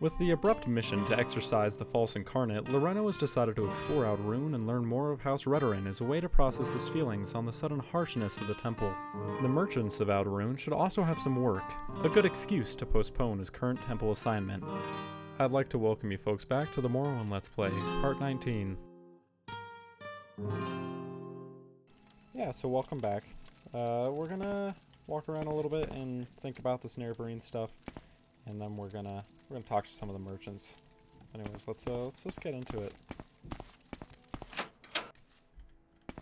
With the abrupt mission to exorcise the false incarnate, Lirreno has decided to explore Ald'ruhn and learn more of House Redothril as a way to process his feelings on the sudden harshness of the temple. The merchants of Ald'ruhn should also have some work, a good excuse to postpone his current temple assignment. I'd like to welcome you folks back to the Morrowind Let's Play, Part 19. Yeah, so welcome back. We're gonna walk around a little bit and think about this Nerevarine stuff, and then we're gonna talk to some of the merchants. Anyways, let's just get into it.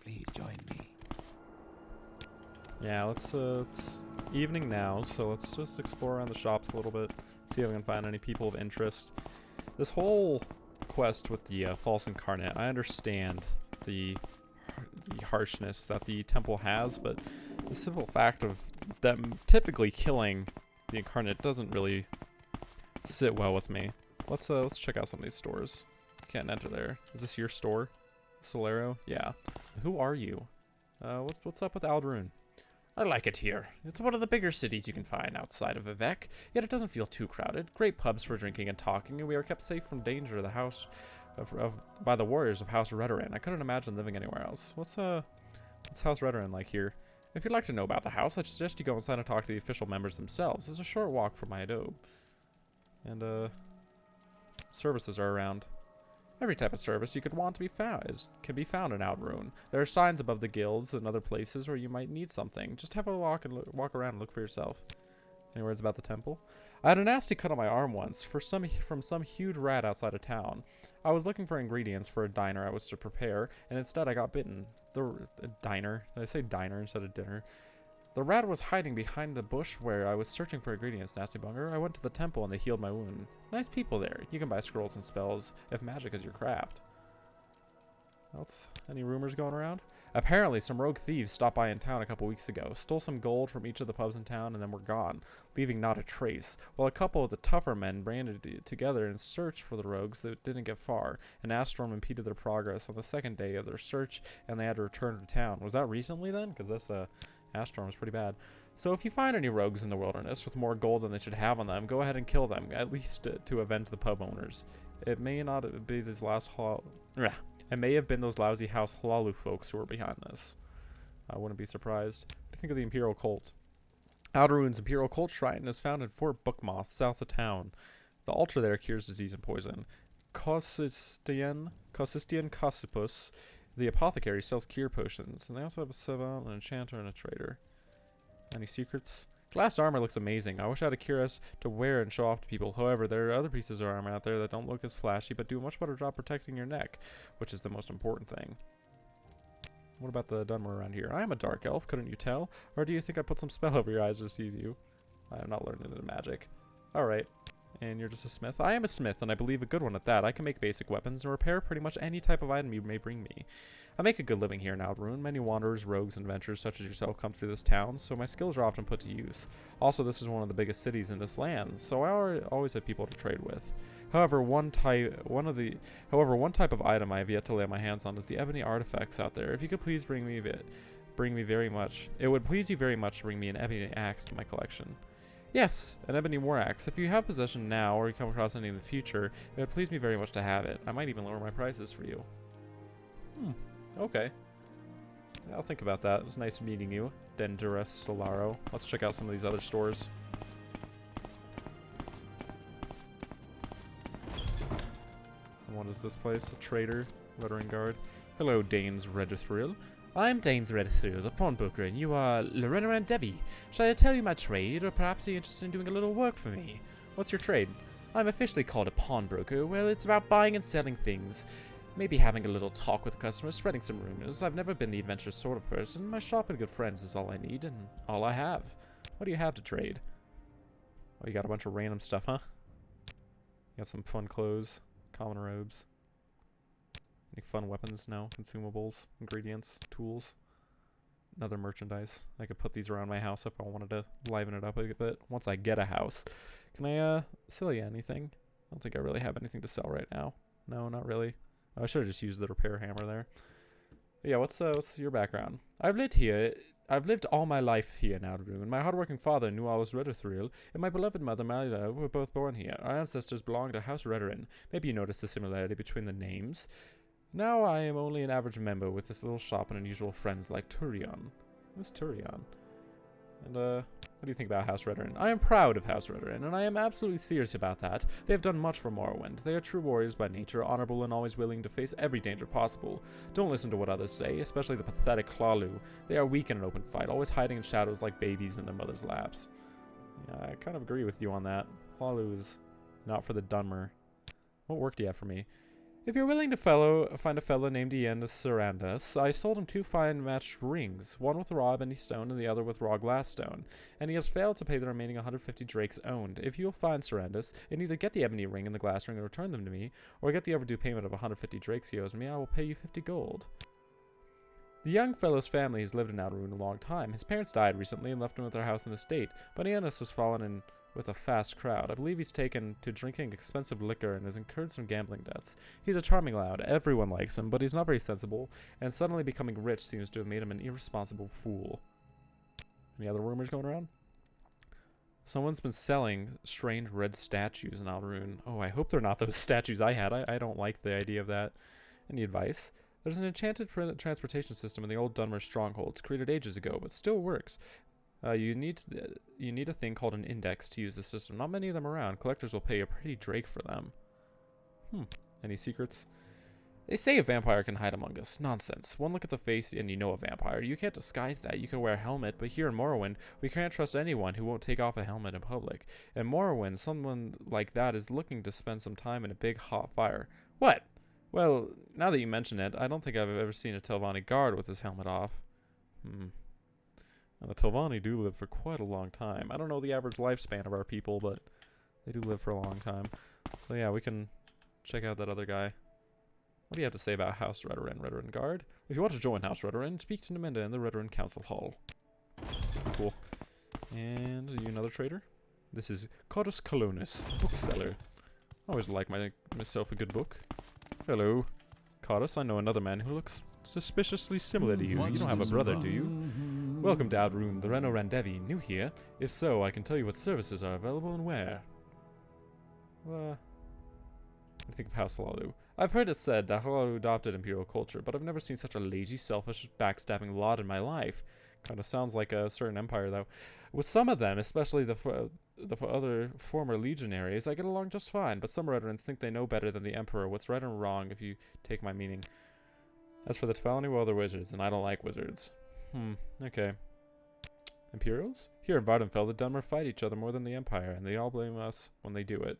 Please join me. Yeah, it's evening now, so let's just explore around the shops a little bit, see if we can find any people of interest. This whole quest with the false incarnate, I understand the harshness that the temple has, but the simple fact of them typically killing the incarnate doesn't really sit well with me. Let's check out some of these stores. Can't enter there. Is this your store, Selaro? Yeah. Who are you? What's up with Ald'ruhn? I like it here. It's one of the bigger cities you can find outside of Vivec, yet it doesn't feel too crowded. Great pubs for drinking and talking, and we are kept safe from danger of the house by the warriors of House Redothril. I couldn't imagine living anywhere else. What's House Redothril like here? If you'd like to know about the house, I suggest you go inside and talk to the official members themselves. It's a short walk from my adobe. And services are around. Every type of service you could want to be found can be found in Ald'ruhn. There are signs above the guilds and other places where you might need something. Just have a walk around and look for yourself. Any words about the temple? I had a nasty cut on my arm once from some huge rat outside of town. I was looking for ingredients for a diner I was to prepare, and instead I got bitten. The diner? Did I say diner instead of dinner? The rat was hiding behind the bush where I was searching for ingredients, nasty bunger. I went to the temple and they healed my wound. Nice people there. You can buy scrolls and spells if magic is your craft. Else? Any rumors going around? Apparently, some rogue thieves stopped by in town a couple weeks ago, stole some gold from each of the pubs in town, and then were gone, leaving not a trace, while a couple of the tougher men banded together in search for the rogues that didn't get far. An ash storm impeded their progress on the second day of their search, and they had to return to town. Was that recently then? Because this ash storm is pretty bad. So if you find any rogues in the wilderness with more gold than they should have on them, go ahead and kill them, at least to avenge the pub owners. It may not be these It may have been those lousy House Hlaalu folks who were behind this. I wouldn't be surprised. What do you think of the Imperial Cult? Ald'ruhn's Imperial Cult Shrine is found in Fort Bookmoth, south of town. The altar there cures disease and poison. Causistian Causipus, the apothecary, sells cure potions. And they also have a savant, an enchanter, and a trader. Any secrets? Glass armor looks amazing. I wish I had a cuirass to wear and show off to people. However, there are other pieces of armor out there that don't look as flashy, but do a much better job protecting your neck, which is the most important thing. What about the Dunmer around here? I am a dark elf, couldn't you tell? Or do you think I put some spell over your eyes to deceive you? I have not learned any magic. Alright. And you're just a smith? I am a smith, and I believe a good one at that. I can make basic weapons and repair pretty much any type of item you may bring me. I make a good living here in Ald'ruhn. Many wanderers, rogues, and adventurers such as yourself come through this town, so my skills are often put to use. Also, this is one of the biggest cities in this land, so I always have people to trade with. However, one type of item I have yet to lay my hands on is the ebony artifacts out there. If you could please it would please you very much to bring me an ebony axe to my collection. Yes, an ebony war axe. If you have possession now, or you come across any in the future, it would please me very much to have it. I might even lower my prices for you. Okay. I'll think about that. It was nice meeting you, Dandera, Selaro. Let's check out some of these other stores. And what is this place? A trader, veteran guard. Hello, Daynes Redothril. I'm Daynes Redothril, the pawnbroker, and you are Lirreno Randevi. Shall I tell you my trade, or perhaps you're interested in doing a little work for me? What's your trade? I'm officially called a pawnbroker. Well, it's about buying and selling things. Maybe having a little talk with customers, spreading some rumors. I've never been the adventurous sort of person. My shop and good friends is all I need, and all I have. What do you have to trade? Oh, you got a bunch of random stuff, huh? You got some fun clothes, common robes. Any fun weapons? No. Consumables, ingredients, tools. Another merchandise. I could put these around my house if I wanted to liven it up a bit. Once I get a house. Can I sell you anything? I don't think I really have anything to sell right now. No, not really. Oh, I should have just used the repair hammer there. But yeah, what's your background? I've lived here I've lived all my life here in Ald'ruhn. My hardworking father knew I was Redothril, and my beloved mother Malila were both born here. Our ancestors belonged to House Redothril. Maybe you noticed the similarity between the names. Now I am only an average member with this little shop and unusual friends like Tauryon. Who's Tauryon? And, what do you think about House Redothril? I am proud of House Redothril, and I am absolutely serious about that. They have done much for Morrowind. They are true warriors by nature, honorable and always willing to face every danger possible. Don't listen to what others say, especially the pathetic Hlaalu. They are weak in an open fight, always hiding in shadows like babies in their mother's laps. Yeah, I kind of agree with you on that. Hlaalu is not for the Dunmer. What work do you have for me? If you're willing to find a fellow named Ian Sarandus, I sold him 2 fine matched rings, one with raw ebony stone and the other with raw glass stone, and he has failed to pay the remaining 150 drakes owned. If you'll find Sarandus, and either get the ebony ring and the glass ring and return them to me, or get the overdue payment of 150 drakes he owes me, I will pay you 50 gold. The young fellow's family has lived in Ald'ruhn a long time. His parents died recently and left him with their house and estate, but Ianus has fallen in with a fast crowd. I believe he's taken to drinking expensive liquor and has incurred some gambling debts. He's a charming lad, everyone likes him, but he's not very sensible, and suddenly becoming rich seems to have made him an irresponsible fool. Any other rumors going around? Someone's been selling strange red statues in Ald'ruhn. Oh, I hope they're not those statues I had. I don't like the idea of that. Any advice? There's an enchanted transportation system in the old Dunmer strongholds, created ages ago, but still works. You need a thing called an index to use the system. Not many of them around. Collectors will pay a pretty drake for them. Any secrets? They say a vampire can hide among us. Nonsense. One look at the face and you know a vampire. You can't disguise that. You can wear a helmet, but here in Morrowind, we can't trust anyone who won't take off a helmet in public. In Morrowind, someone like that is looking to spend some time in a big hot fire. What? Well, now that you mention it, I don't think I've ever seen a Telvanni guard with his helmet off. And the Telvanni do live for quite a long time. I don't know the average lifespan of our people, but they do live for a long time. So yeah, we can check out that other guy. What do you have to say about House Redothril Guard? If you want to join House Redothril, speak to Naminda in the Redothril Council Hall. Cool. And are you another trader? This is Codus Callonus, Bookseller. I always like myself a good book. Hello. Codus, I know another man who looks suspiciously similar to you. You don't have a brother, do you? Welcome to Ald'ruhn, Lirreno Randevi. New here? If so, I can tell you what services are available and where. What do you think of House Hlaalu? I've heard it said that Hlaalu adopted imperial culture, but I've never seen such a lazy, selfish, backstabbing lot in my life. Kind of sounds like a certain empire, though. With some of them, especially the other former legionaries, I get along just fine, but some Redothrils think they know better than the Emperor what's right and wrong, if you take my meaning. As for the Telvanni, well, they're wizards, and I don't like wizards. Okay. Imperials? Here in Vardenfell, the Dunmer fight each other more than the Empire, and they all blame us when they do it.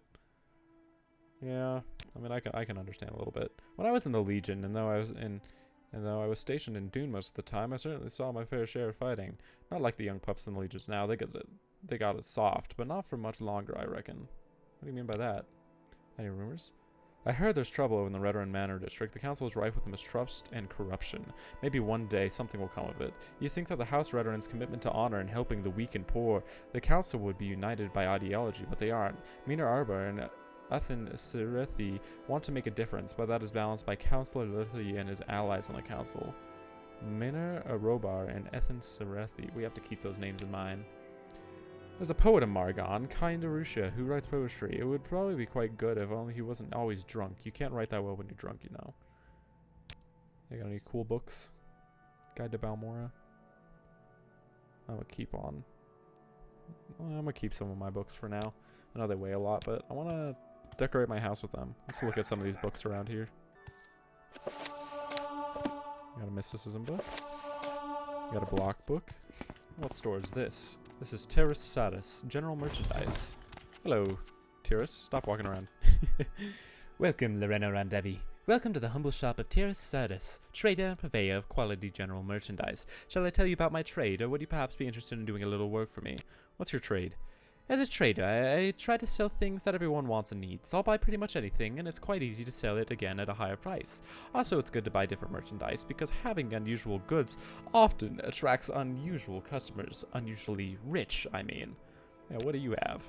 Yeah, I mean, I can understand a little bit. When I was in the Legion, and though I was stationed in Dune most of the time, I certainly saw my fair share of fighting. Not like the young pups in the Legions now. They got it soft, but not for much longer, I reckon. What do you mean by that? Any rumors? I heard there's trouble over in the Redothril Manor district. The council is rife with mistrust and corruption. Maybe one day something will come of it. You think that the House Redothrils' commitment to honor and helping the weak and poor, the council would be united by ideology, but they aren't. Minar Arbor and Ethan Serethi want to make a difference, but that is balanced by Councillor Lithia and his allies on the council. Minar Arobar and Ethan Serethi. We have to keep those names in mind. There's a poet in Margon, Kindarusha, who writes poetry. It would probably be quite good if only he wasn't always drunk. You can't write that well when you're drunk, you know. You got any cool books? Guide to Balmora? I'm gonna keep some of my books for now. I know they weigh a lot, but I want to decorate my house with them. Let's look at some of these books around here. You got a mysticism book. You got a block book. What store is this? This is Tiras Sadus, general merchandise. Hello, Tiras. Stop walking around. Welcome, Lirreno Randevi. Welcome to the humble shop of Tiras Sadus, trader and purveyor of quality general merchandise. Shall I tell you about my trade, or would you perhaps be interested in doing a little work for me? What's your trade? As a trader, I try to sell things that everyone wants and needs. I'll buy pretty much anything, and it's quite easy to sell it again at a higher price. Also, it's good to buy different merchandise, because having unusual goods often attracts unusual customers. Unusually rich, I mean. Yeah, what do you have?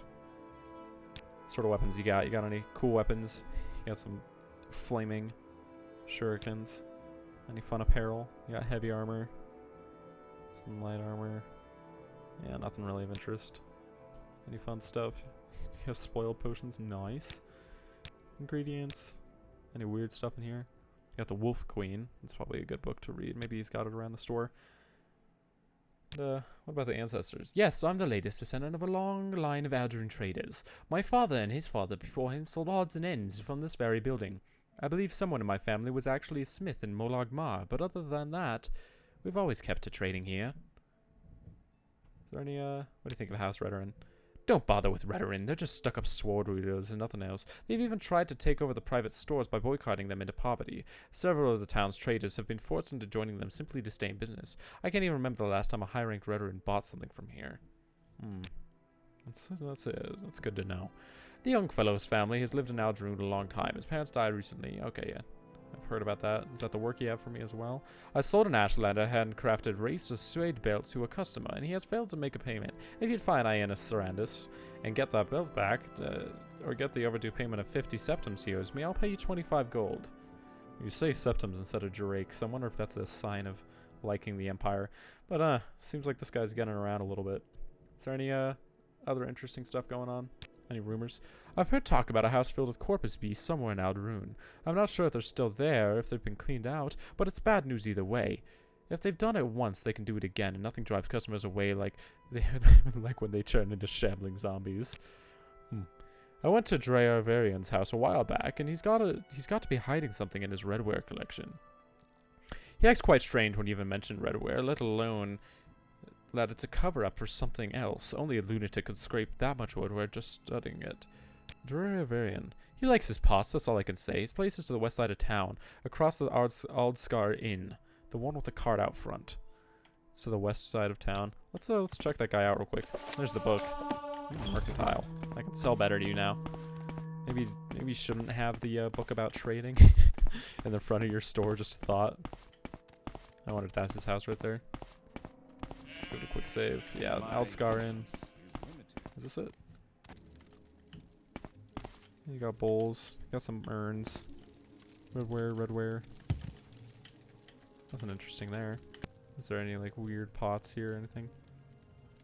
What sort of weapons you got? You got any cool weapons? You got some flaming shurikens? Any fun apparel? You got heavy armor? Some light armor. Yeah, nothing really of interest. Any fun stuff? You have spoiled potions. Nice. Ingredients. Any weird stuff in here? You got the Wolf Queen. That's probably a good book to read. Maybe he's got it around the store. What about the ancestors? Yes, I'm the latest descendant of a long line of Ald'ruhn traders. My father and his father before him sold odds and ends from this very building. I believe someone in my family was actually a smith in Mar, but other than that, we've always kept to trading here. Is there any, what do you think of House Redothril? Don't bother with Redothril, they're just stuck-up sword wielders and nothing else. They've even tried to take over the private stores by boycotting them into poverty. Several of the town's traders have been forced into joining them simply to stay in business. I can't even remember the last time a high-ranked Redothril bought something from here. That's good to know. The young fellow's family has lived in Ald'ruhn a long time. His parents died recently. Okay, yeah. I've heard about that. Is that the work you have for me as well? I sold an Ashlander handcrafted race of suede belt to a customer, and he has failed to make a payment. If you'd find Ianus Sarandus and get that belt back, or get the overdue payment of 50 septums he owes me, I'll pay you 25 gold. You say septums instead of Drake, I wonder if that's a sign of liking the Empire. But, seems like this guy's getting around a little bit. Is there any, other interesting stuff going on? Any rumors? I've heard talk about a house filled with corpus beasts somewhere in Ald'ruhn. I'm not sure if they're still there or if they've been cleaned out, but it's bad news either way. If they've done it once, they can do it again, and nothing drives customers away like when they turn into shambling zombies. I went to Varyon's house a while back, and he's got to be hiding something in his redware collection. He acts quite strange when you even mention redware, let alone that it's a cover-up for something else. Only a lunatic could scrape that much woodware just studying it. Varyon. He likes his pots, that's all I can say. His place is to the west side of town, across the Aldskar Inn, the one with the cart out front. It's to the west side of town. Let's check that guy out real quick. There's the book. Mercantile. I can sell better to you now. Maybe you shouldn't have the book about trading in the front of your store. Just thought. I wonder if that's his house right there. Let's give it a quick save. Yeah, Aldskar Inn. Is this it? You got bowls. You got some urns. Redware. Nothing interesting there. Is there any like weird pots here or anything?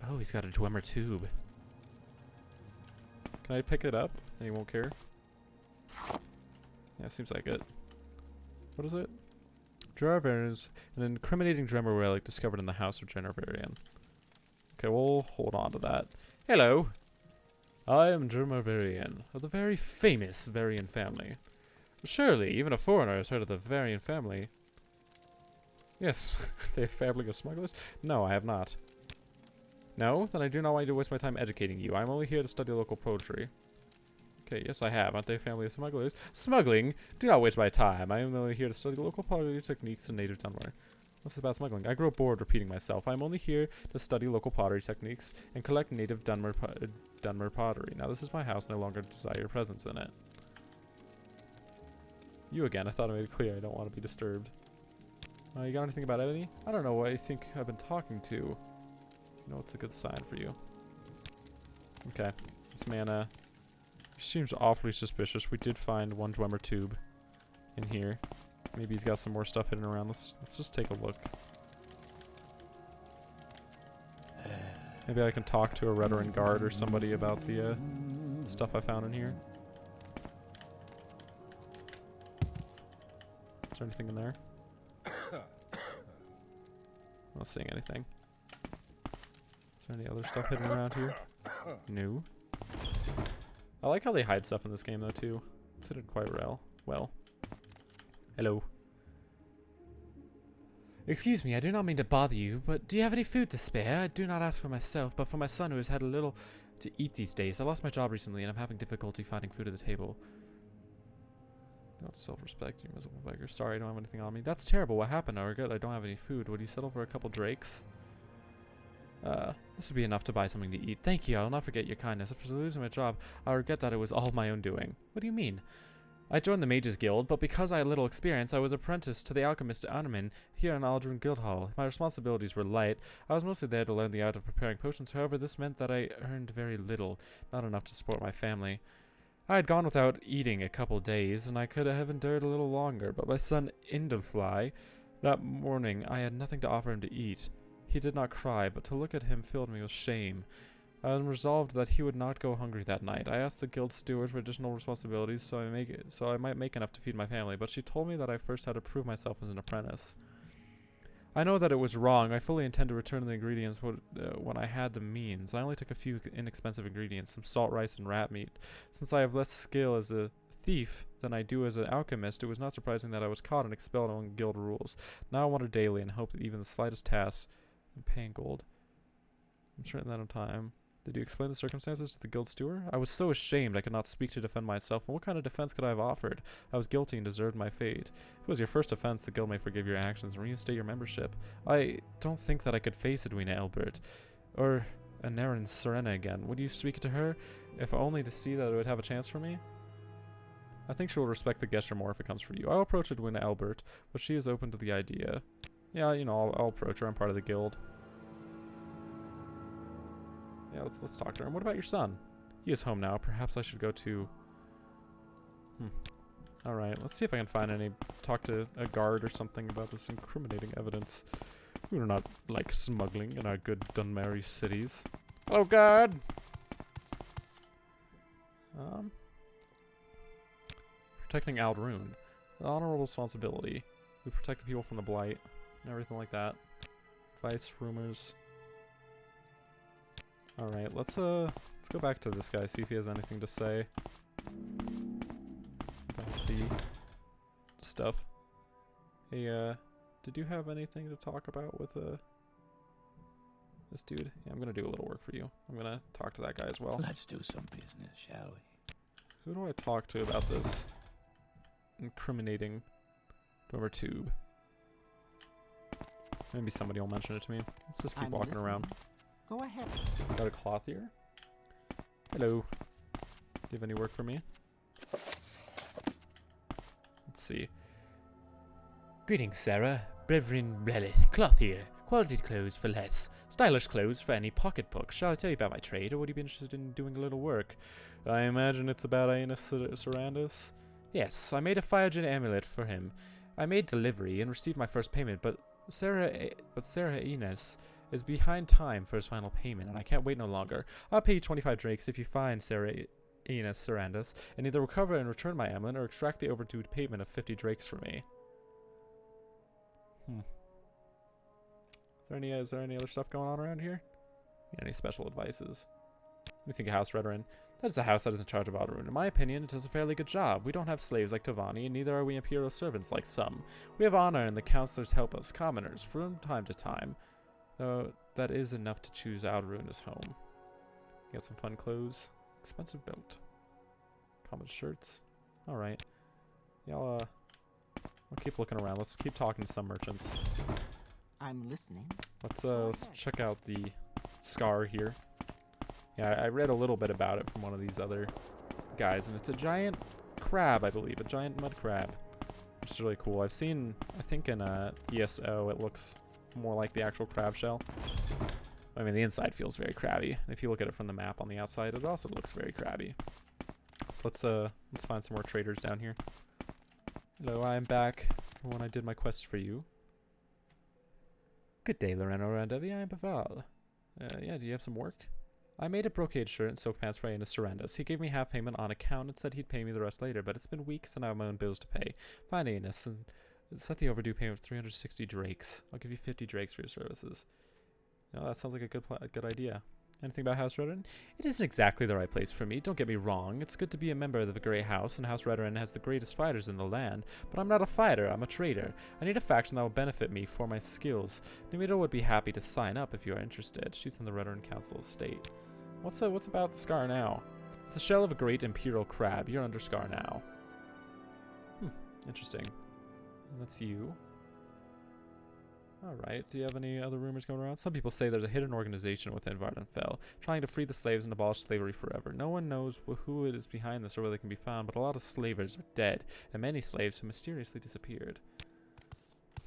Oh, he's got a Dwemer tube. Can I pick it up and he won't care? Yeah, seems like it. What is it? Varyon is an incriminating Dwemer relic discovered in the house of Varyon. Okay, we'll hold on to that. Hello. I am Varyon, of the very famous Varyon family. Surely, even a foreigner has heard of the Varyon family. Yes, they family of smugglers? No, I have not. No? Then I do not want you to waste my time educating you. I'm only here to study local poetry. Okay, yes I have. Aren't they a family of smugglers? Smuggling? Do not waste my time. I am only here to study local pottery techniques in native Dunmer. What's about smuggling? I grow bored repeating myself. I'm only here to study local pottery techniques and collect native Dunmer pottery. Now this is my house, no longer desire your presence in it. You again. I thought I made it clear I don't want to be disturbed. You got anything about Ebony? I don't know what I think I've been talking to. You know what's a good sign for you. Okay. This man, seems awfully suspicious. We did find one Dwemer tube in here. Maybe he's got some more stuff hidden around. Let's just take a look. Maybe I can talk to a Redothril guard or somebody about the stuff I found in here. Is there anything in there? Not seeing anything. Is there any other stuff hidden around here? No. I like how they hide stuff in this game though too. It's hidden quite well. Hello. Excuse me, I do not mean to bother you, but do you have any food to spare? I do not ask for myself, but for my son who has had a little to eat these days. I lost my job recently and I'm having difficulty finding food at the table. Not self-respect, you miserable beggar. Sorry, I don't have anything on me. That's terrible. What happened? I regret I don't have any food. Would you settle for a couple drakes? This would be enough to buy something to eat. Thank you. I'll not forget your kindness. After losing my job, I regret that it was all my own doing. What do you mean? I joined the Mages Guild, but because I had little experience, I was apprenticed to the alchemist Armin here in Ald'ruhn Guildhall. My responsibilities were light. I was mostly there to learn the art of preparing potions. However, this meant that I earned very little, not enough to support my family. I had gone without eating a couple days, and I could have endured a little longer, but my son Indalfly, that morning I had nothing to offer him to eat. He did not cry, but to look at him filled me with shame. I was resolved that he would not go hungry that night. I asked the guild steward for additional responsibilities so I might make enough to feed my family, but she told me that I first had to prove myself as an apprentice. I know that it was wrong. I fully intend to return the ingredients when I had the means. I only took a few inexpensive ingredients, some salt rice and rat meat. Since I have less skill as a thief than I do as an alchemist, it was not surprising that I was caught and expelled among guild rules. Now I wander daily and hope that even the slightest task and paying gold. I'm certain that in time. Did you explain the circumstances to the guild steward? I was so ashamed I could not speak to defend myself, and what kind of defense could I have offered? I was guilty and deserved my fate. If it was your first offense, the guild may forgive your actions and reinstate your membership. I don't think that I could face Edwina Elbert, or Anarin Serena again. Would you speak to her, if only to see that it would have a chance for me? I think she will respect the gesture more if it comes for you. I'll approach Edwina Elbert, but she is open to the idea. Yeah, you know, I'll approach her. I'm part of the guild. Yeah, let's talk to her. And what about your son? He is home now. Perhaps I should go to... Alright, let's see if I can find any... Talk to a guard or something about this incriminating evidence. We do not like smuggling in our good Dunmer cities. Hello, guard! Protecting Ald'ruhn. The honorable responsibility. We protect the people from the blight and everything like that. Advice, rumors... Alright, let's go back to this guy, see if he has anything to say about the stuff. Hey, did you have anything to talk about with, this dude? Yeah, I'm gonna do a little work for you. I'm gonna talk to that guy as well. Let's do some business, shall we? Who do I talk to about this incriminating Dunmer tube? Maybe somebody will mention it to me. Let's just keep walking around. Go ahead. Got a cloth here. Hello. Do you have any work for me? Let's see. Greetings, Sarah. Bevene Relic, clothier. Quality clothes for less. Stylish clothes for any pocketbook. Shall I tell you about my trade, or would you be interested in doing a little work? I imagine it's about Sarandus. Yes, I made a Firegen amulet for him. I made delivery and received my first payment, but Sarah Ines is behind time for his final payment, and I can't wait no longer. I'll pay you 25 drakes if you find Sarah Ines Sarandus, and either recover and return my amulet, or extract the overdue payment of 50 drakes for me. Is there any other stuff going on around here? Any special advices? What do you think of House Redothril? That is the house that is in charge of Ald'ruhn. In my opinion, it does a fairly good job. We don't have slaves like Tavani, and neither are we imperial servants like some. We have honor, and the counselors help us, commoners, from time to time. Though that is enough to choose Ald'ruhn as home. Got some fun clothes. Expensive belt. Common shirts. Alright. Yeah, I'll keep looking around. Let's keep talking to some merchants. I'm listening. Let's check out the scar here. Yeah, I read a little bit about it from one of these other guys, and it's a giant crab, I believe. A giant mud crab. Which is really cool. I've seen, I think in ESO, it looks more like the actual crab shell. I mean, the inside feels very crabby. If you look at it from the map on the outside, it also looks very crabby. So let's find some more traders down here. Hello, I am back when I did my quest for you. Good day, Lirreno Randevi. I am Baval. Yeah, do you have some work? I made a brocade shirt and soap pants for Ines Sarandus. He gave me half payment on account and said he'd pay me the rest later, but it's been weeks and I have my own bills to pay. Find Ines and set the overdue payment of 360 drakes. I'll give you 50 drakes for your services. No, that sounds like a good idea. Anything about House Redothril? It isn't exactly the right place for me, don't get me wrong. It's good to be a member of the Great House, and House Redothril has the greatest fighters in the land, but I'm not a fighter, I'm a trader. I need a faction that will benefit me for my skills. Numita would be happy to sign up if you are interested. She's in the Redothril Council of State. What's about the scar now? It's a shell of a great imperial crab. You're under scar now. Interesting. And that's you. Alright, do you have any other rumors going around? Some people say there's a hidden organization within Vardenfell, trying to free the slaves and abolish slavery forever. No one knows who it is behind this or where they can be found, but a lot of slavers are dead, and many slaves have mysteriously disappeared.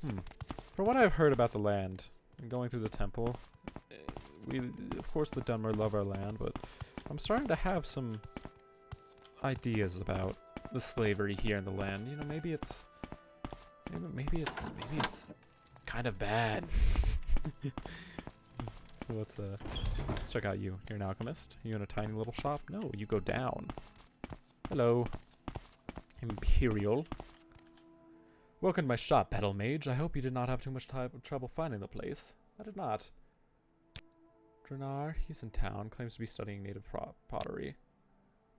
From what I've heard about the land, and going through the temple, of course the Dunmer love our land, but I'm starting to have some ideas about the slavery here in the land. You know, maybe it's kind of bad. Let's check out you. You're an alchemist. Are you in a tiny little shop? No, you go down. Hello. Imperial. Welcome to my shop, battlmage. I hope you did not have too much trouble finding the place. I did not. Drinar, he's in town, claims to be studying native pottery.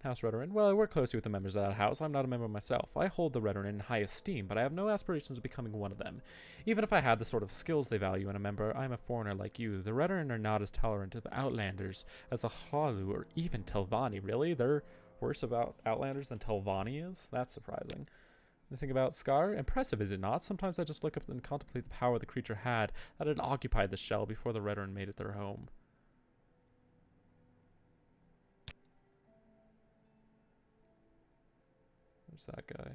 House Redothril. Well, I work closely with the members of that house. I'm not a member myself. I hold the Redothril in high esteem, but I have no aspirations of becoming one of them. Even if I had the sort of skills they value in a member, I am a foreigner like you. The Redothril are not as tolerant of outlanders as the Halu or even Telvanni. Really? They're worse about outlanders than Telvanni is? That's surprising. Anything about Scar? Impressive, is it not? Sometimes I just look up and contemplate the power the creature had that had occupied the shell before the Redothril made it their home. That guy.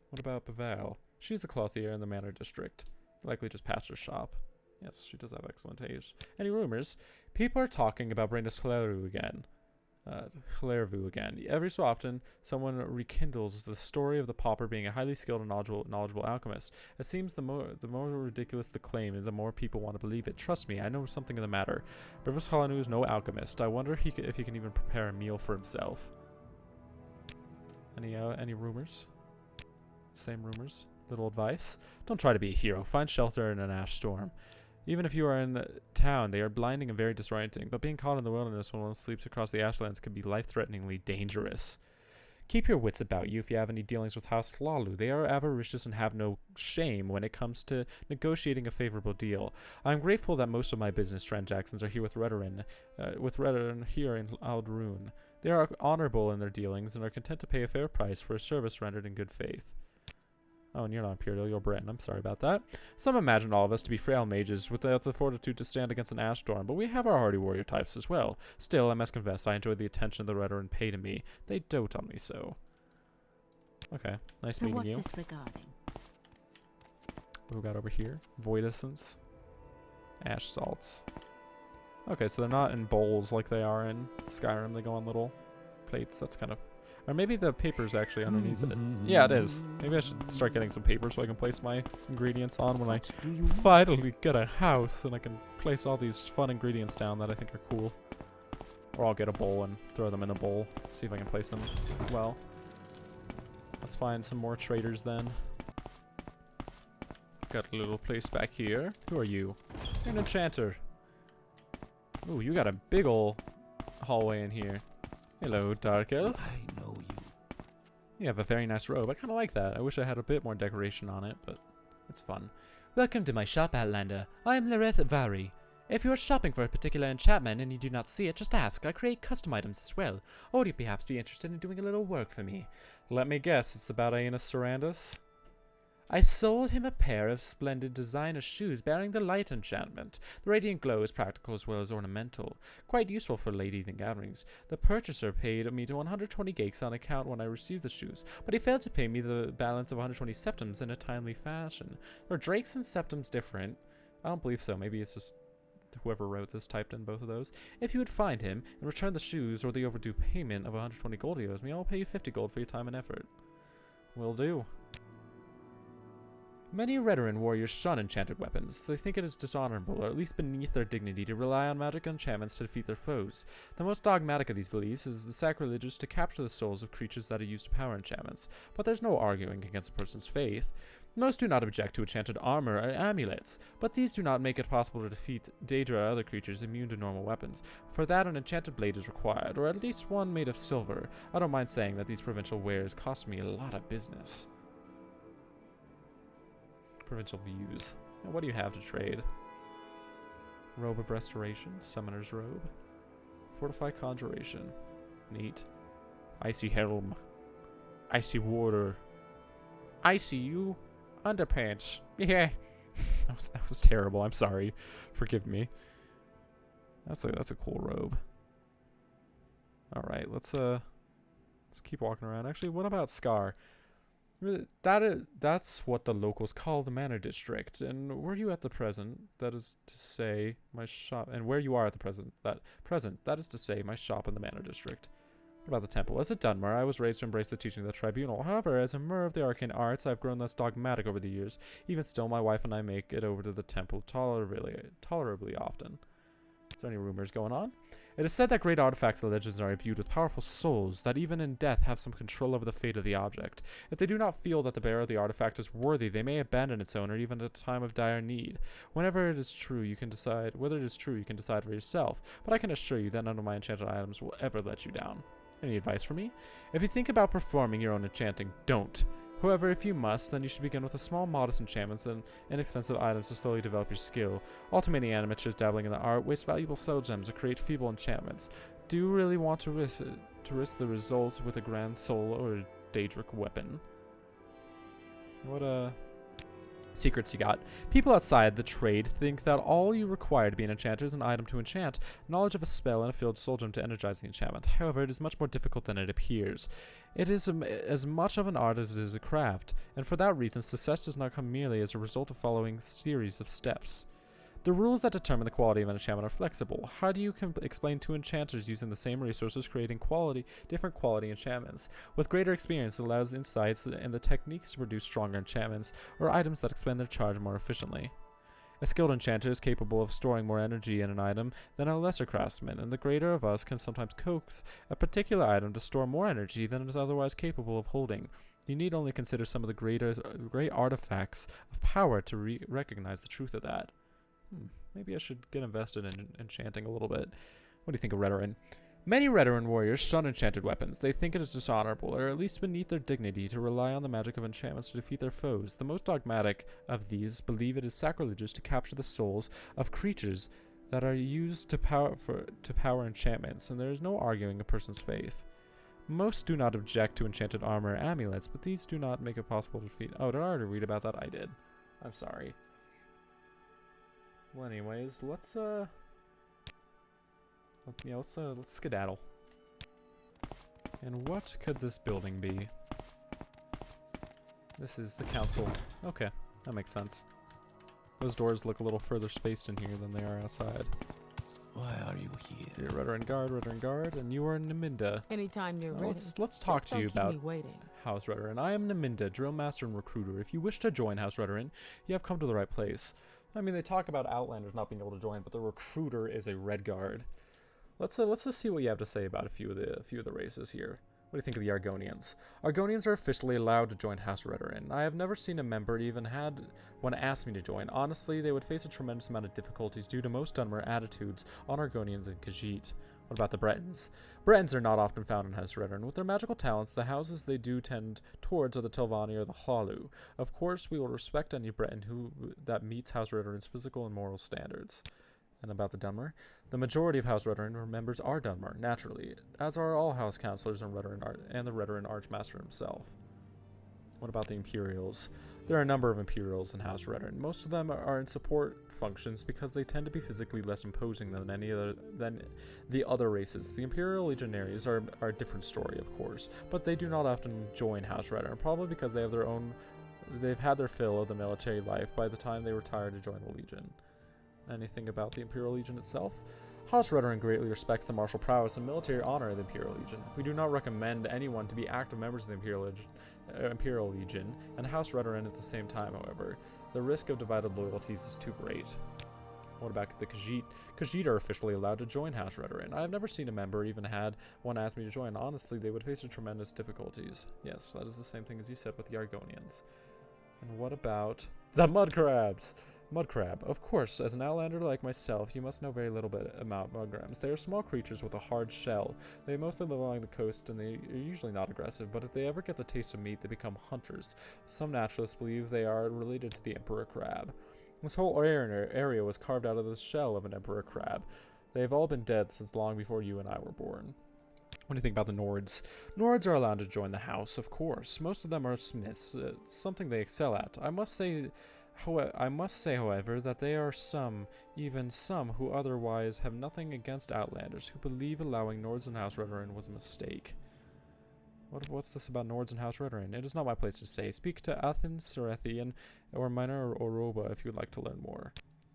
What about Bevene? She's a clothier in the Manor District. Likely just past her shop. Yes, she does have excellent taste. Any rumors? People are talking about bringing Selaro again. Every so often, someone rekindles the story of the pauper being a highly skilled and knowledgeable alchemist. It seems the more ridiculous the claim is, the more people want to believe it. Trust me, I know something of the matter. Professor Callonus is no alchemist. I wonder if he can even prepare a meal for himself. Any rumors? Same rumors? Little advice? Don't try to be a hero. Find shelter in an ash storm. Even if you are in town, they are blinding and very disorienting, but being caught in the wilderness when one sleeps across the ashlands can be life-threateningly dangerous. Keep your wits about you if you have any dealings with House Lalu. They are avaricious and have no shame when it comes to negotiating a favorable deal. I am grateful that most of my business transactions are here with Redothril here in Ald'ruhn. They are honorable in their dealings and are content to pay a fair price for a service rendered in good faith. Oh, and you're not Imperial, you're Britain. I'm sorry about that. Some imagine all of us to be frail mages without the fortitude to stand against an ash storm, but we have our hardy warrior types as well. Still, I must confess, I enjoy the attention the Redothril pay to me. They dote on me so. Okay, nice meeting you. What's this regarding? What do we got over here? Void essence. Ash salts. Okay, so they're not in bowls like they are in Skyrim. They go on little plates. That's kind of... Or maybe the paper's actually underneath it. Yeah, it is. Maybe I should start getting some paper so I can place my ingredients on when I finally get a house and I can place all these fun ingredients down that I think are cool. Or I'll get a bowl and throw them in a bowl. See if I can place them well. Let's find some more traders then. Got a little place back here. Who are you? You're an enchanter. Ooh, you got a big ol' hallway in here. Hello, Dark Elf. I know you. You have a very nice robe. I kind of like that. I wish I had a bit more decoration on it, but it's fun. Welcome to my shop, Outlander. I am Lirreno. If you are shopping for a particular enchantment and you do not see it, just ask. I create custom items as well. Or would you perhaps be interested in doing a little work for me? Let me guess, it's about Aenas Sarandus? I sold him a pair of splendid designer shoes bearing the light enchantment. The radiant glow is practical as well as ornamental, quite useful for late evening gatherings. The purchaser paid me to 120 gakes on account when I received the shoes, but he failed to pay me the balance of 120 septims in a timely fashion. Are drakes and septims different? I don't believe so. Maybe it's just whoever wrote this typed in both of those. If you would find him and return the shoes or the overdue payment of 120 gold he owes me, I'll pay you 50 gold for your time and effort. Will do. Many Redothril warriors shun enchanted weapons, so they think it is dishonorable, or at least beneath their dignity, to rely on magic enchantments to defeat their foes. The most dogmatic of these beliefs is the sacrilegious to capture the souls of creatures that are used to power enchantments, but there's no arguing against a person's faith. Most do not object to enchanted armor or amulets, but these do not make it possible to defeat Daedra or other creatures immune to normal weapons. For that, an enchanted blade is required, or at least one made of silver. I don't mind saying that these provincial wares cost me a lot of business. Provincial views. Now, what do you have to trade? Robe of Restoration, Summoner's Robe, Fortify Conjuration, neat. Icy Helm, Icy Water, Icy You, Underpants. Yeah, that was terrible. I'm sorry. Forgive me. That's a cool robe. All right, let's keep walking around. Actually, what about Scar? That's what the locals call the Manor District. And where you at the present, that is to say my shop, and where you are at the present, that is to say my shop in the Manor District. What about the temple? As a Dunmer, I was raised to embrace the teaching of the tribunal. However, as a Mer of the arcane arts, I've grown less dogmatic over the years. Even still, my wife and I make it over to the temple tolerably often. Is there any rumors going on? It is said that great artifacts and legends are imbued with powerful souls that even in death have some control over the fate of the object. If they do not feel that the bearer of the artifact is worthy, they may abandon its owner even at a time of dire need. Whether it is true, you can decide for yourself, but I can assure you that none of my enchanted items will ever let you down. Any advice for me? If you think about performing your own enchanting, don't. However, if you must, then you should begin with a small, modest enchantments and inexpensive items to slowly develop your skill. Ultimately, amateurs dabbling in the art waste valuable soul gems to create feeble enchantments. Do you really want to risk the results with a grand soul or a Daedric weapon? What secrets you got? People outside the trade think that all you require to be an enchanter is an item to enchant, knowledge of a spell, and a field soul gem to energize the enchantment. However, it is much more difficult than it appears. It is as much of an art as it is a craft, and for that reason, success does not come merely as a result of following a series of steps. The rules that determine the quality of an enchantment are flexible. How do you explain to enchanters using the same resources creating different quality enchantments? With greater experience, it allows insights and the techniques to produce stronger enchantments or items that expend their charge more efficiently. A skilled enchanter is capable of storing more energy in an item than a lesser craftsman, and the greater of us can sometimes coax a particular item to store more energy than it is otherwise capable of holding. You need only consider some of the great artifacts of power to recognize the truth of that. Maybe I should get invested in enchanting a little bit. What do you think of Redothril? Many Redothril warriors shun enchanted weapons. They think it is dishonorable, or at least beneath their dignity, to rely on the magic of enchantments to defeat their foes. The most dogmatic of these believe it is sacrilegious to capture the souls of creatures that are used to power enchantments, and there is no arguing a person's faith. Most do not object to enchanted armor or amulets, but these do not make it possible to defeat. Oh, did I already read about that? I did. I'm sorry. Well, anyways, let's skedaddle. And what could this building be? This is the council. Okay, that makes sense. Those doors look a little further spaced in here than they are outside. Why are you here? You're Redothril Guard, and you are Naminda. Anytime you're ready. Let's talk Just to don't you keep about me waiting. House Redothril. I am Naminda, drill master and recruiter. If you wish to join House Redothril, you have come to the right place. I mean, they talk about Outlanders not being able to join, but the recruiter is a Red Guard. Let's just see what you have to say about a few of the races here. What do you think of the Argonians? Argonians are officially allowed to join House Redothril. I have never seen a member even had one ask me to join. Honestly, they would face a tremendous amount of difficulties due to most Dunmer attitudes on Argonians and Khajiit. What about the Bretons? Bretons are not often found in House Redothril. With their magical talents, the houses they do tend towards are the Telvanni or the Hlaalu. Of course, we will respect any Breton that meets House Redothril's physical and moral standards. And about the Dunmer? The majority of House Redothril members are Dunmer, naturally, as are all House Councillors and the Redothril Archmaster himself. What about the Imperials? There are a number of Imperials in House Redothril. Most of them are in support functions because they tend to be physically less imposing than the other races. The Imperial Legionaries are a different story, of course, but they do not often join House Redothril, probably because they've had their fill of the military life by the time they retire to join the Legion. Anything about the Imperial Legion itself? House Redothril greatly respects the martial prowess and military honor of the Imperial Legion. We do not recommend anyone to be active members of the Imperial Legion and House Redothril at the same time, however. The risk of divided loyalties is too great. What about the Khajiit? Khajiit are officially allowed to join House Redothril. I have never seen a member even had one ask me to join. Honestly, they would face tremendous difficulties. Yes, that is the same thing as you said with the Argonians. And what about the Mud Crabs? Mud crab. Of course, as an outlander like myself, you must know very little bit about mud crabs. They are small creatures with a hard shell. They mostly live along the coast and they are usually not aggressive, but if they ever get the taste of meat, they become hunters. Some naturalists believe they are related to the emperor crab. This whole area was carved out of the shell of an emperor crab. They have all been dead since long before you and I were born. What do you think about the Nords? Nords are allowed to join the house, of course. Most of them are smiths, something they excel at. I must say, however, that there are even some who otherwise have nothing against Outlanders, who believe allowing Nords in House Redothril was a mistake. What's this about Nords in House Redothril? It is not my place to say. Speak to Athens, Cerethian, or Minor Oroba if you would like to learn more.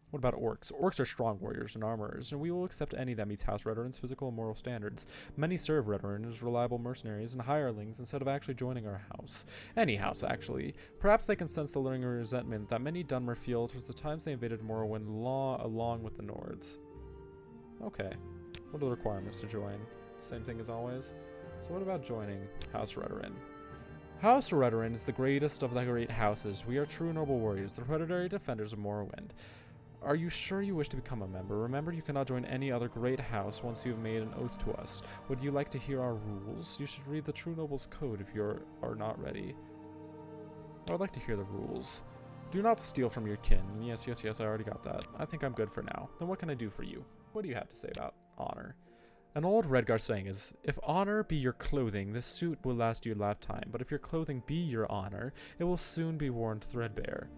What about orcs? Orcs are strong warriors and armorers, and we will accept any that meets House Redotthril's physical and moral standards. Many serve Redothril as reliable mercenaries and hirelings instead of actually joining our house. Any house, actually. Perhaps they can sense the lingering resentment that many Dunmer feel towards the times they invaded Morrowind along with the Nords. Okay. What are the requirements to join? Same thing as always. So what about joining House Redothril? House Redothril is the greatest of the great houses. We are true noble warriors, the hereditary defenders of Morrowind. Are you sure you wish to become a member? Remember, you cannot join any other great house once you have made an oath to us. Would you like to hear our rules? You should read the True Noble's Code if you are not ready. I would like to hear the rules. Do not steal from your kin. Yes, I already got that. I think I'm good for now. Then what can I do for you? What do you have to say about honor? An old Redgar saying is, if honor be your clothing, this suit will last you a lifetime, but if your clothing be your honor, it will soon be worn threadbare.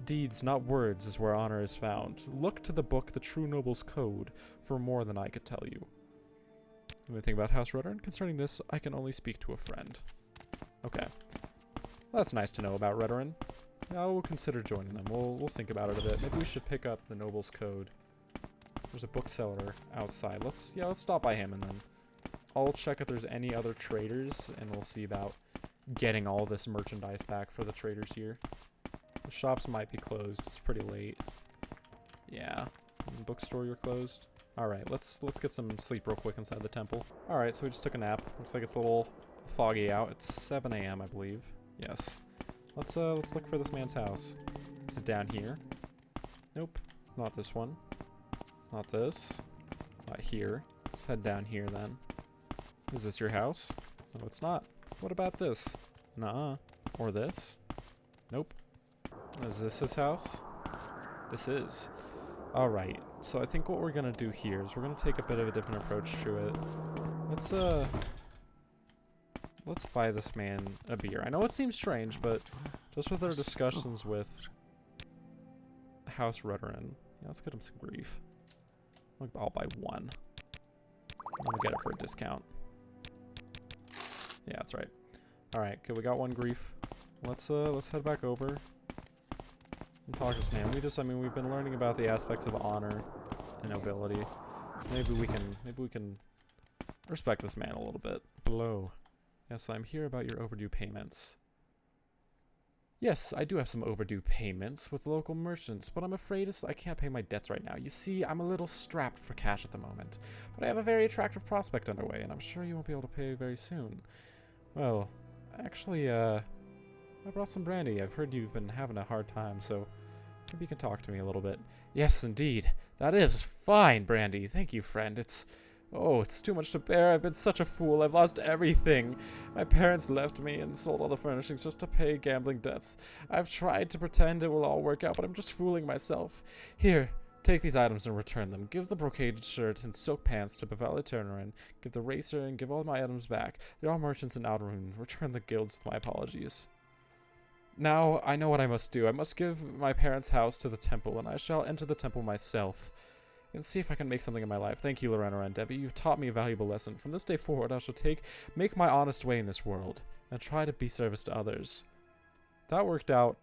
Deeds, not words, is where honor is found. Look to the book, The True Noble's Code, for more than I could tell you. Anything about House Redothril? Concerning this, I can only speak to a friend. Okay. That's nice to know about Redothril. Now we'll consider joining them. We'll think about it a bit. Maybe we should pick up the Noble's Code. There's a bookseller outside. Let's stop by him, and then I'll check if there's any other traders, and we'll see about getting all this merchandise back for the traders here. The shops might be closed. It's pretty late. Yeah. The bookstore, you're closed. Alright, let's get some sleep real quick inside the temple. Alright, so we just took a nap. Looks like it's a little foggy out. It's 7 a.m., I believe. Yes. Let's look for this man's house. Is it down here? Nope. Not this one. Not this. Not here. Let's head down here then. Is this your house? No, it's not. What about this? Nuh-uh. Or this? Nope. Is this his house? This is. Alright. So I think what we're gonna do here is we're gonna take a bit of a different approach to it. Let's buy this man a beer. I know it seems strange, but just with our discussions with House Redothril, yeah, let's get him some grief. I'll buy one. We'll get it for a discount. Yeah, that's right. Alright, okay, we got one grief. Let's head back over and talk to this man. We've been learning about the aspects of honor and nobility. So maybe we can respect this man a little bit. Hello. Yes, I'm here about your overdue payments. Yes, I do have some overdue payments with local merchants, but I'm afraid I can't pay my debts right now. You see, I'm a little strapped for cash at the moment, but I have a very attractive prospect underway, and I'm sure you won't be able to pay very soon. Well, actually, I brought some brandy. I've heard you've been having a hard time, so maybe you can talk to me a little bit. Yes, indeed. That is fine brandy. Thank you, friend. It's too much to bear. I've been such a fool. I've lost everything. My parents left me and sold all the furnishings just to pay gambling debts. I've tried to pretend it will all work out, but I'm just fooling myself. Here, take these items and return them. Give the brocaded shirt and silk pants to Bevene. Give the racer and give all my items back. They're all merchants in Ald'ruhn. Return the guilds with my apologies. Now, I know what I must do. I must give my parents' house to the temple, and I shall enter the temple myself and see if I can make something in my life. Thank you, Lirreno Randevi. You've taught me a valuable lesson. From this day forward, I shall make my honest way in this world, and try to be service to others. That worked out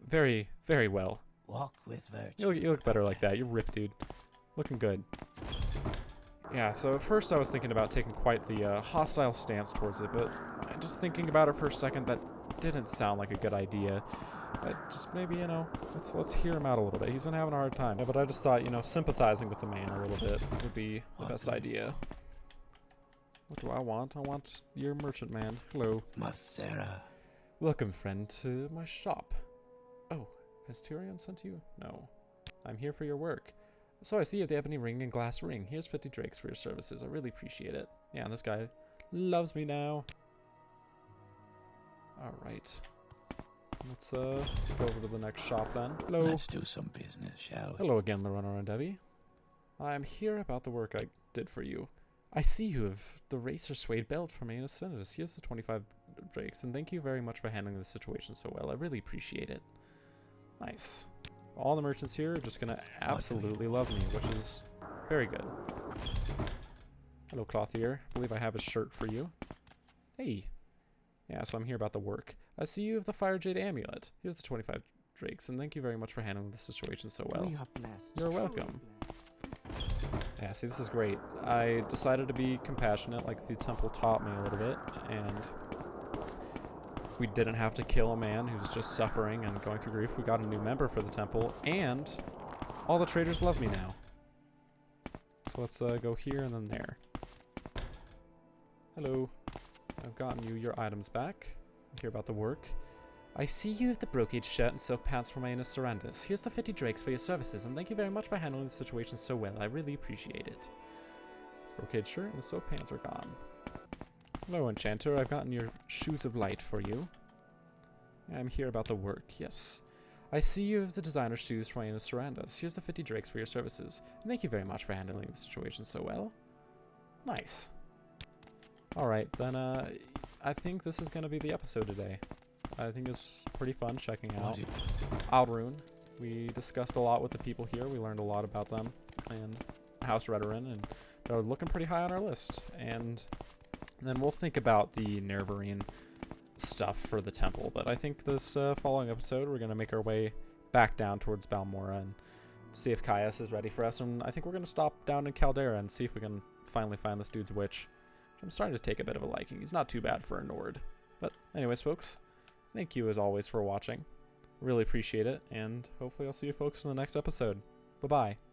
very, very well. Walk with virtue. You look better like that. You're ripped, dude. Looking good. Yeah, so at first I was thinking about taking quite the hostile stance towards it, but just thinking about it for a second, that didn't sound like a good idea. Just maybe, let's hear him out a little bit. He's been having a hard time. Yeah, but I just thought, sympathizing with the man a little bit would be the best idea. What do I want? I want your merchant man. Hello. Masera. Welcome, friend, to my shop. Oh, has Tauryon sent you? No. I'm here for your work. So I see you have the ebony ring and glass ring. Here's 50 drakes for your services. I really appreciate it. Yeah, and this guy loves me now. Alright. Let's go over to the next shop then. Hello. Let's do some business, shall we? Hello again, Lirreno Randevi. I'm here about the work I did for you. I see you have the racer suede belt for me in a Sadus. Here's the 25 drakes, and thank you very much for handling the situation so well. I really appreciate it. Nice. All the merchants here are just gonna absolutely love me, which is very good. Hello, Clothier. I believe I have a shirt for you. Hey. Yeah, so I'm here about the work. I see you have the Fire Jade Amulet. Here's the 25 drakes, and thank you very much for handling the situation so well. We are blessed. You're welcome. Yeah, see, this is great. I decided to be compassionate, like the temple taught me a little bit, and we didn't have to kill a man who's just suffering and going through grief. We got a new member for the temple, and all the traders love me now. So let's go here and then there. Hello. I've gotten you your items back. Hear about the work. I see you have the brocade shirt and silk pants for my inner surrenders. Here's the 50 drakes for your services, and thank you very much for handling the situation so well. I really appreciate it. Brocade shirt and the silk pants are gone. Hello, Enchanter. I've gotten your shoes of light for you. I'm here about the work, yes. I see you have the designer shoes for my inner surrenders. Here's the 50 drakes for your services, and thank you very much for handling the situation so well. Nice. Alright, then I think this is going to be the episode today. I think it's pretty fun checking out Ald'ruhn. We discussed a lot with the people here. We learned a lot about them and House Redothril, and they're looking pretty high on our list. And then we'll think about the Nervarine stuff for the temple. But I think this following episode, we're going to make our way back down towards Balmora and see if Caius is ready for us. And I think we're going to stop down in Caldera and see if we can finally find this dude's witch. I'm starting to take a bit of a liking. He's not too bad for a Nord. But anyways, folks, thank you as always for watching. Really appreciate it, and hopefully I'll see you folks in the next episode. Bye-bye.